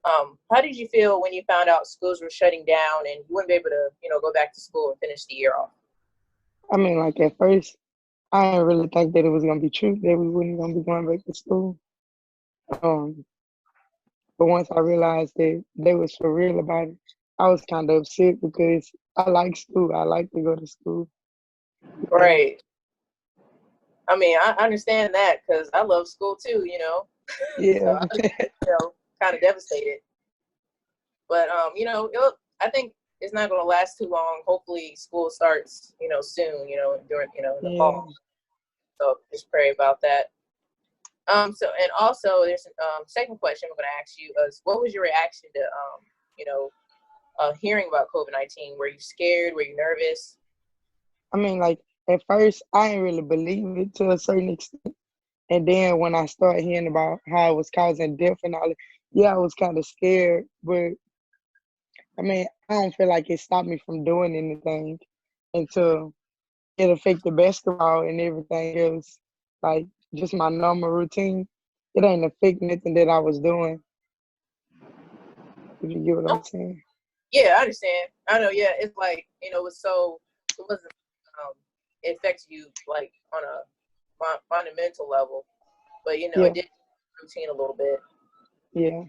How did you feel when you found out schools were shutting down and you wouldn't be able to, go back to school and finish the year off? I mean, like at first, I didn't really think that it was gonna be true that we wouldn't gonna be going back to school. Um, but once I realized that they was for real about it, I was kind of upset because I like school. I like to go to school. Yeah, Right. I mean, I understand that because I love school too, so yeah, I was, kind of devastated. But I think it's not going to last too long. Hopefully, school starts, soon, during, in the yeah. fall. So just pray about that. So and also there's second question I'm going to ask you is what was your reaction to you know, hearing about COVID-19? Were you scared? Were you nervous? I mean, like at first, I didn't really believe it to a certain extent, and then when I started hearing about how it was causing death and all, that, yeah, I was kind of scared. But I mean, I don't feel like it stopped me from doing anything until it affected basketball and everything else. Like just my normal routine, it ain't affect nothing that I was doing. If you get what I'm saying? Yeah, I understand. I know. Yeah, it's like it wasn't it affects you like on a fundamental level, but Yeah, it did routine a little bit. yeah,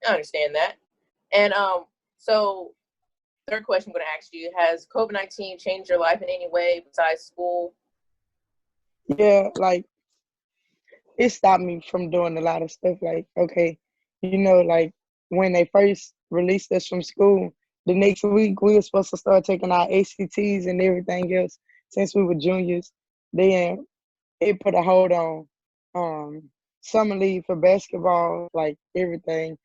I understand that. And so third question I'm going to ask you: has COVID-19 changed your life in any way besides school? yeah. Like it stopped me from doing a lot of stuff. Like okay, like when they first released us from school, the next week we were supposed to start taking our ACTs and everything else since we were juniors. Then it put a hold on summer league for basketball, like everything.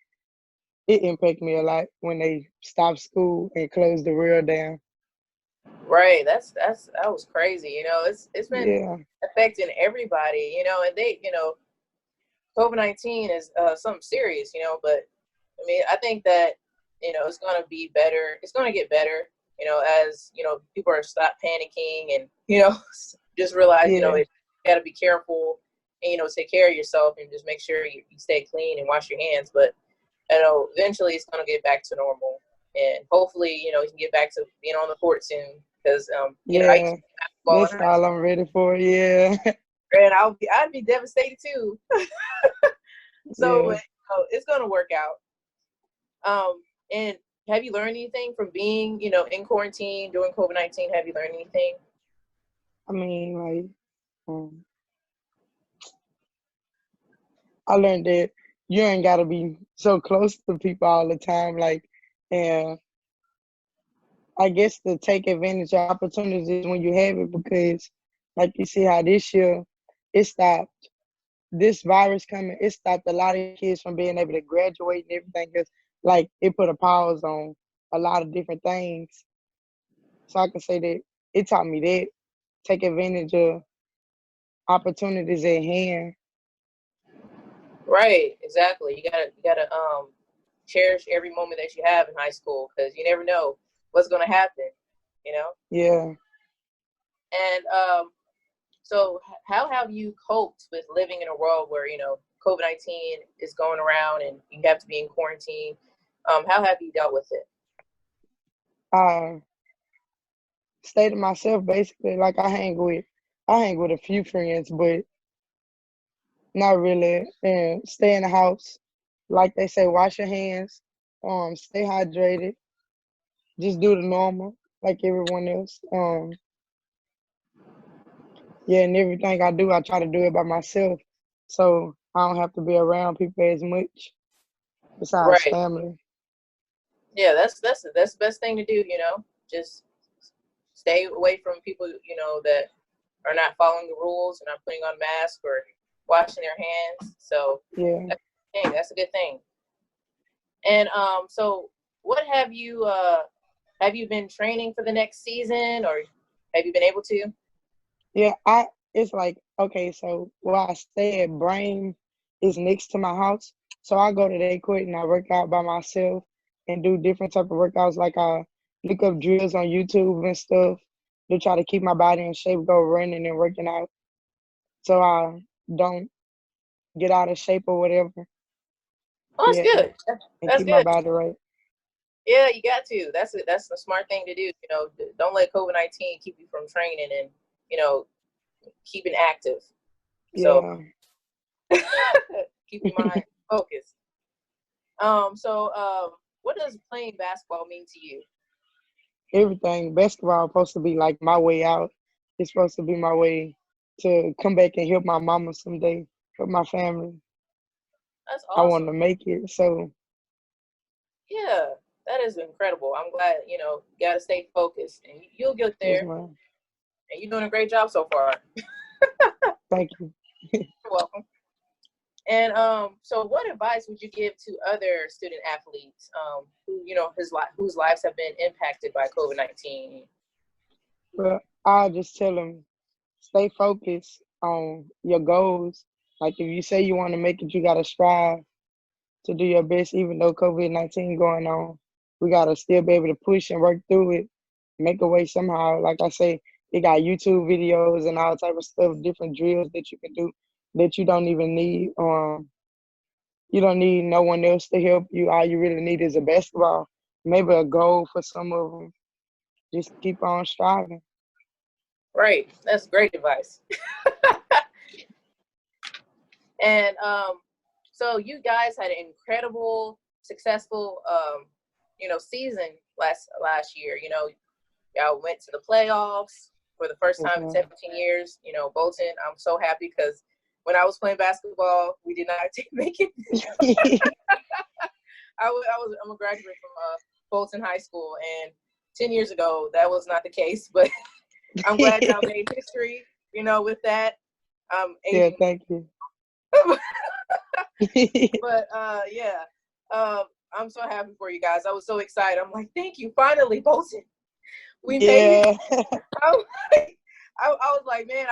It impacted me a lot when they stopped school and closed the world down. Right. That was crazy. It's been Yeah, affecting everybody. And they COVID-19 is something serious. But I mean, I think that it's going to be better. It's going to get better. As people are stop panicking and just realize yeah, you got to be careful and take care of yourself and just make sure you stay clean and wash your hands. But eventually it's going to get back to normal, and hopefully you can get back to being on the court soon because I used yeah. to play basketball That's in high all I'm ready for. Yeah, school, and I'd be devastated too. So yeah. it's going to work out. And have you learned anything from being, in quarantine during COVID-19? Have you learned anything? I mean, like, um, I learned that you ain't gotta be so close to people all the time. Like, and I guess to take advantage of opportunities when you have it, because, like you see how this year it stopped this virus coming. It stopped a lot of kids from being able to graduate and everything else. Like, it put a pause on a lot of different things. So I can say that it taught me that take advantage of opportunities at hand. Right, exactly. You gotta cherish every moment that you have in high school because you never know what's gonna happen. You know. Yeah. And so how have you coped with living in a world where COVID-19 is going around and you have to be in quarantine? How have you dealt with it? I stay to myself basically. Like I hang with a few friends, but not really. And stay in the house. Like they say, wash your hands, stay hydrated, just do the normal like everyone else. Yeah, and everything I do, I try to do it by myself. So I don't have to be around people as much besides Right. family. Yeah, that's the best thing to do. Just stay away from people that are not following the rules and not putting on masks or washing their hands. So Yeah. that's a good thing. That's a good thing. And so what have you been training for the next season, or have you been able to? Yeah, it's like okay, so where I stay at Brain is next to my house. So I go to that court and I work out by myself and do different type of workouts like I look up drills on YouTube and stuff to try to keep my body in shape, go running and working out so I don't get out of shape or whatever. Oh, that's Yeah, good. and That's keep my good. body right. Yeah, you got to. That's a smart thing to do. Don't let COVID-19 keep you from training and keeping active. So Yeah, keep your mind focused. What does playing basketball mean to you? everything. Basketball supposed to be like my way out. It's supposed to be my way to come back and help my mama someday, help my family. That's I want awesome. to make it. So, Yeah, that is incredible. I'm glad, you got to stay focused and you'll get yes, there. ma'am. And you're doing a great job so far. Thank you. You're welcome. And so what advice would you give to other student athletes who, whose lives have been impacted by COVID-19? Well, I just tell them stay focused on your goals. Like if you say you want to make it, you gotta strive to do your best, even though COVID-19 going on. We gotta still be able to push and work through it, make a way somehow. Like I say, they got YouTube videos and all type of stuff, different drills that you can do that you don't even need. You don't need no one else to help you. All you really need is a basketball, maybe a goal for some of them. Just keep on striving. Right. That's great advice. And so you guys had an incredible, successful, season last year. Y'all went to the playoffs for the first time in Okay. 17 years. Bolton, I'm so happy because when I was playing basketball, we did not make it. I'm a graduate from Bolton High School, and 10 years ago, that was not the case. But I'm glad y'all made history, with that. Yeah, Aging. thank you. But yeah, I'm so happy for you guys. I was so excited. I'm like, thank you, finally, Bolton, we made it. Yeah. I, I was like, man,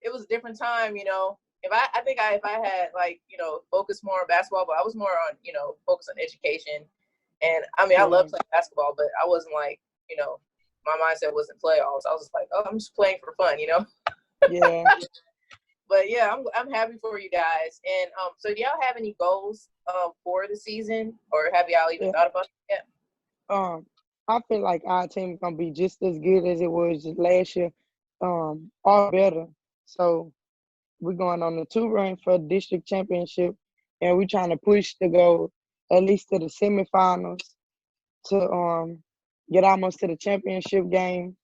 it was a different time. If I had focused more on basketball, but I was more on focused on education. And I mean, I Yeah. love playing basketball, but I wasn't like my mindset wasn't playoffs. I was just like, oh, I'm just playing for fun. Yeah. But yeah, I'm happy for you guys. And so do y'all have any goals for the season, or have y'all even Yeah. thought about it yet? I feel like our team gonna be just as good as it was last year, or better. So we're going on a 2 run for district championship, and we're trying to push to go at least to the semifinals to get almost to the championship game,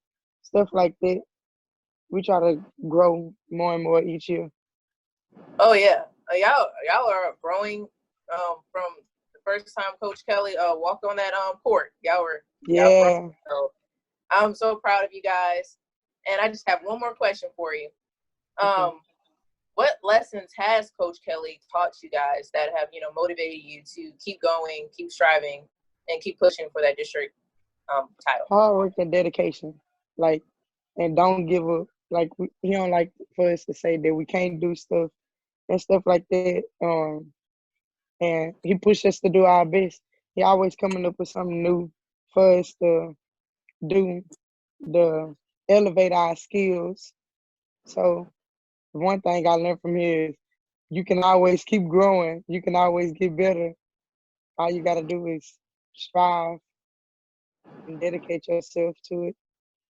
stuff like that. We try to grow more and more each year. Oh yeah, y'all are growing from the first time Coach Kelly walked on that court. Y'all growing. Yeah. So I'm so proud of you guys. And I just have one more question for you. Okay. What lessons has Coach Kelly taught you guys that have motivated you to keep going, keep striving, and keep pushing for that district title? Hard work and dedication, like, and don't give up. Like he don't like for us to say that we can't do stuff and stuff like that. And he pushed us to do our best. He always coming up with something new for us to do, to elevate our skills. So one thing I learned from here is you can always keep growing. You can always get better. All you gotta do is strive and dedicate yourself to it.